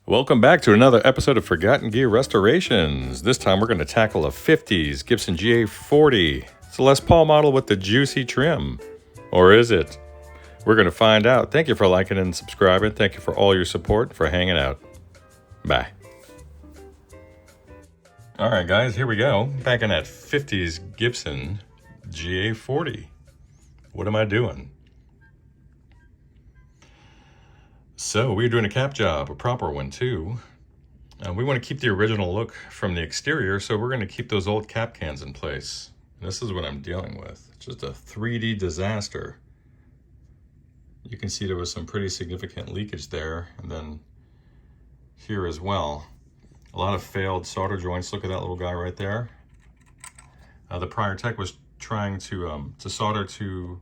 Welcome back to another episode of Forgotten Gear Restorations. This time we're going to tackle a 50's Gibson GA-40. It's a Les Paul model with the juicy trim. Or is it? We're going to find out. Thank you for liking and subscribing. Thank you for all your support, for hanging out. Bye. Alright guys, here we go. Back in that 50's Gibson GA-40. What am I doing? So we're doing a cap job, a proper one too. We want to keep the original look from the exterior, so we're going to keep those old cap cans in place. And this is what I'm dealing with. It's just a 3D disaster. You can see there was some pretty significant leakage there, and then here as well. A lot of failed solder joints. Look at that little guy right there. The prior tech was trying to solder to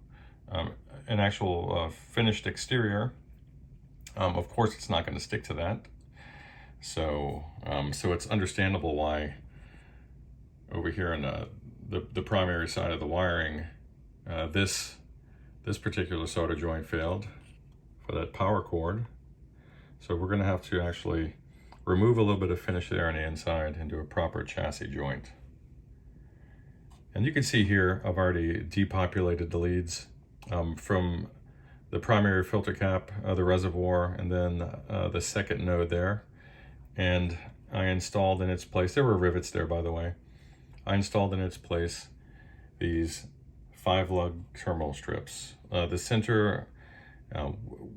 an actual finished exterior. Of course, it's not going to stick to that. So it's understandable why over here in the primary side of the wiring, this particular solder joint failed for that power cord. So we're going to have to actually remove a little bit of finish there on the inside and do a proper chassis joint. And you can see here, I've already depopulated the leads from the primary filter cap, the reservoir, and then the second node there. And I installed in its place, there were rivets there by the way, I installed in its place these 5-lug terminal strips. The center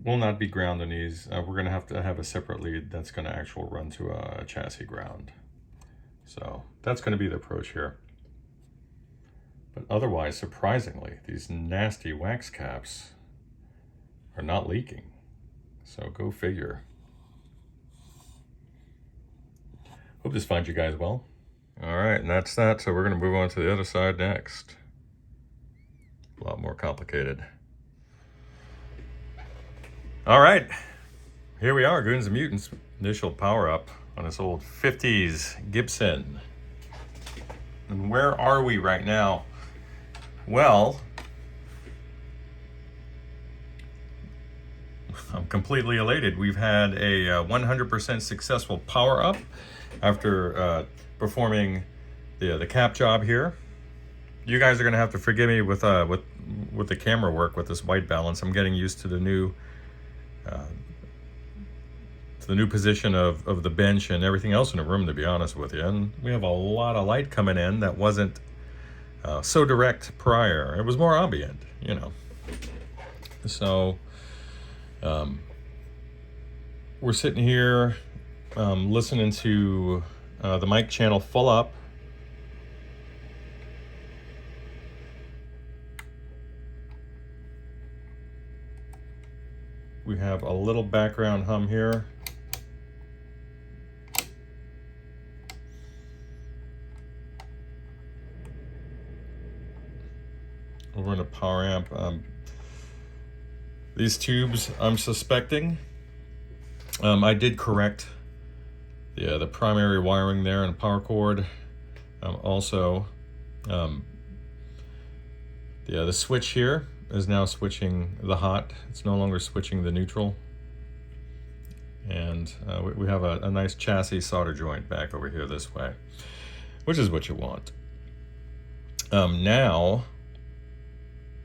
will not be ground on these. We're gonna have to have a separate lead that's gonna actually run to a chassis ground. So that's gonna be the approach here. But otherwise, surprisingly, these nasty wax caps are not leaking. So go figure. Hope this finds you guys well. All right, and that's that. So we're gonna move on to the other side next. A lot more complicated. All right, here we are, Goons and Mutants. Initial power up on this old 50's Gibson. And where are we right now? Well, I'm completely elated. We've had a 100% successful power up after performing the cap job here. You guys are gonna have to forgive me with the camera work with this white balance. I'm getting used to the new position of the bench and everything else in the room, to be honest with you. And we have a lot of light coming in that wasn't so direct prior. It was more ambient, you know. So we're sitting here listening to the mic channel full up. We have a little background hum here. We're in a power amp. These tubes, I'm suspecting, I did correct the primary wiring there and power cord. Also, the switch here is now switching the hot. It's no longer switching the neutral. And we have a nice chassis solder joint back over here this way, which is what you want. Now,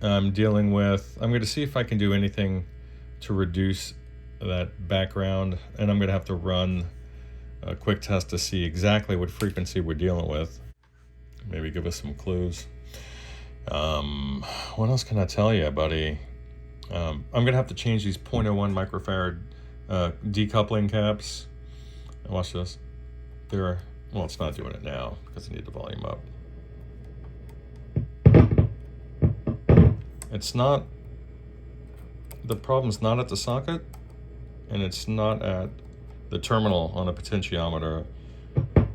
I'm dealing with, I'm going to see if I can do anything to reduce that background, and I'm going to have to run a quick test to see exactly what frequency we're dealing with. Maybe give us some clues. What else can I tell you, buddy? I'm going to have to change these 0.01 microfarad decoupling caps. Watch this. Well, it's not doing it now because I need the volume up. It's not, the problem's not at the socket, and it's not at the terminal on a potentiometer.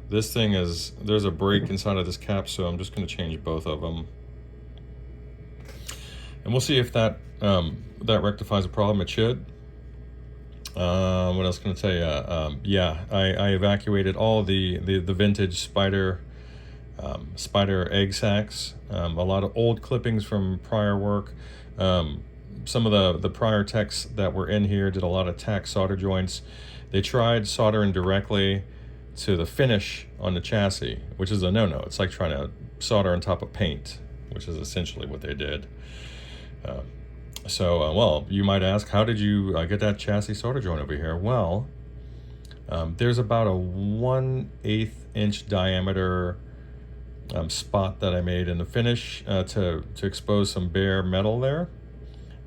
This thing is, there's a break inside of this cap, so I'm just going to change both of them. And we'll see if that that rectifies the problem. It should. What else can I tell you? Yeah, I evacuated all the vintage spider egg sacks, a lot of old clippings from prior work. Some of the prior techs that were in here did a lot of tack solder joints. they tried soldering directly to the finish on the chassis, which is a no-no. It's like trying to solder on top of paint, which is essentially what they did. Well, you might ask, how did you get that chassis solder joint over here? Well, there's about a 1/8 inch diameter spot that I made in the finish to expose some bare metal there,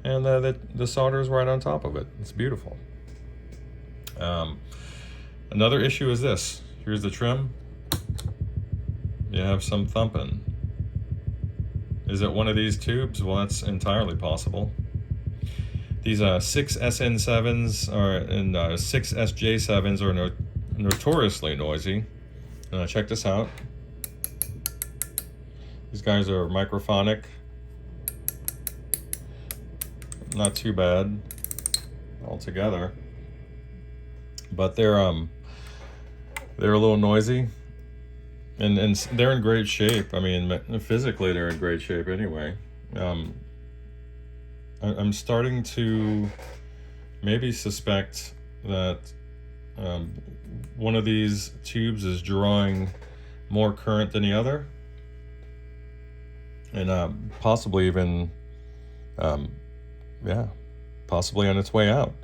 and the solder is right on top of it. It's beautiful. Another issue is this. Here's the trim. You have some thumping. Is it one of these tubes? Well, that's entirely possible. These 6 SN7s and 6 SJ7s are notoriously noisy. Check this out. These guys are microphonic. Not too bad altogether, but they're a little noisy, and they're in great shape. I mean, physically they're in great shape anyway. I'm starting to maybe suspect that one of these tubes is drawing more current than the other, and possibly even possibly on its way out,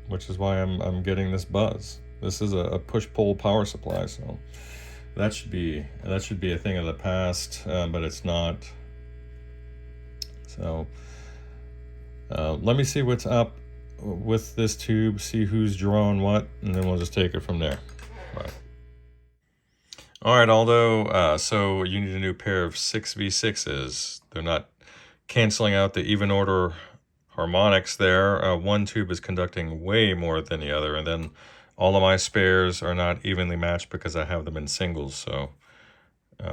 which is why I'm getting this buzz. This is a push-pull power supply, so that should be a thing of the past, but it's not. So let me see what's up with this tube, see who's drawing what, and then we'll just take it from there. Bye. All right, Aldo, so you need a new pair of 6V6s. They're not canceling out the even order harmonics there. One tube is conducting way more than the other, and then all of my spares are not evenly matched because I have them in singles, so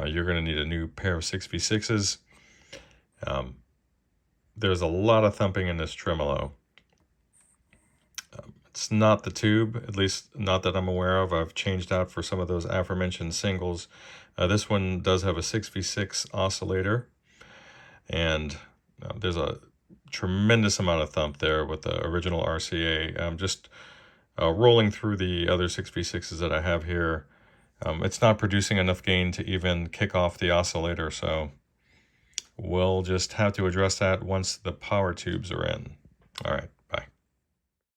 you're going to need a new pair of 6V6s. There's a lot of thumping in this tremolo. It's not the tube, at least not that I'm aware of. I've changed out for some of those aforementioned singles. This one does have a 6V6 oscillator, and there's a tremendous amount of thump there with the original RCA. Just rolling through the other 6V6s that I have here, it's not producing enough gain to even kick off the oscillator, so we'll just have to address that once the power tubes are in. All right.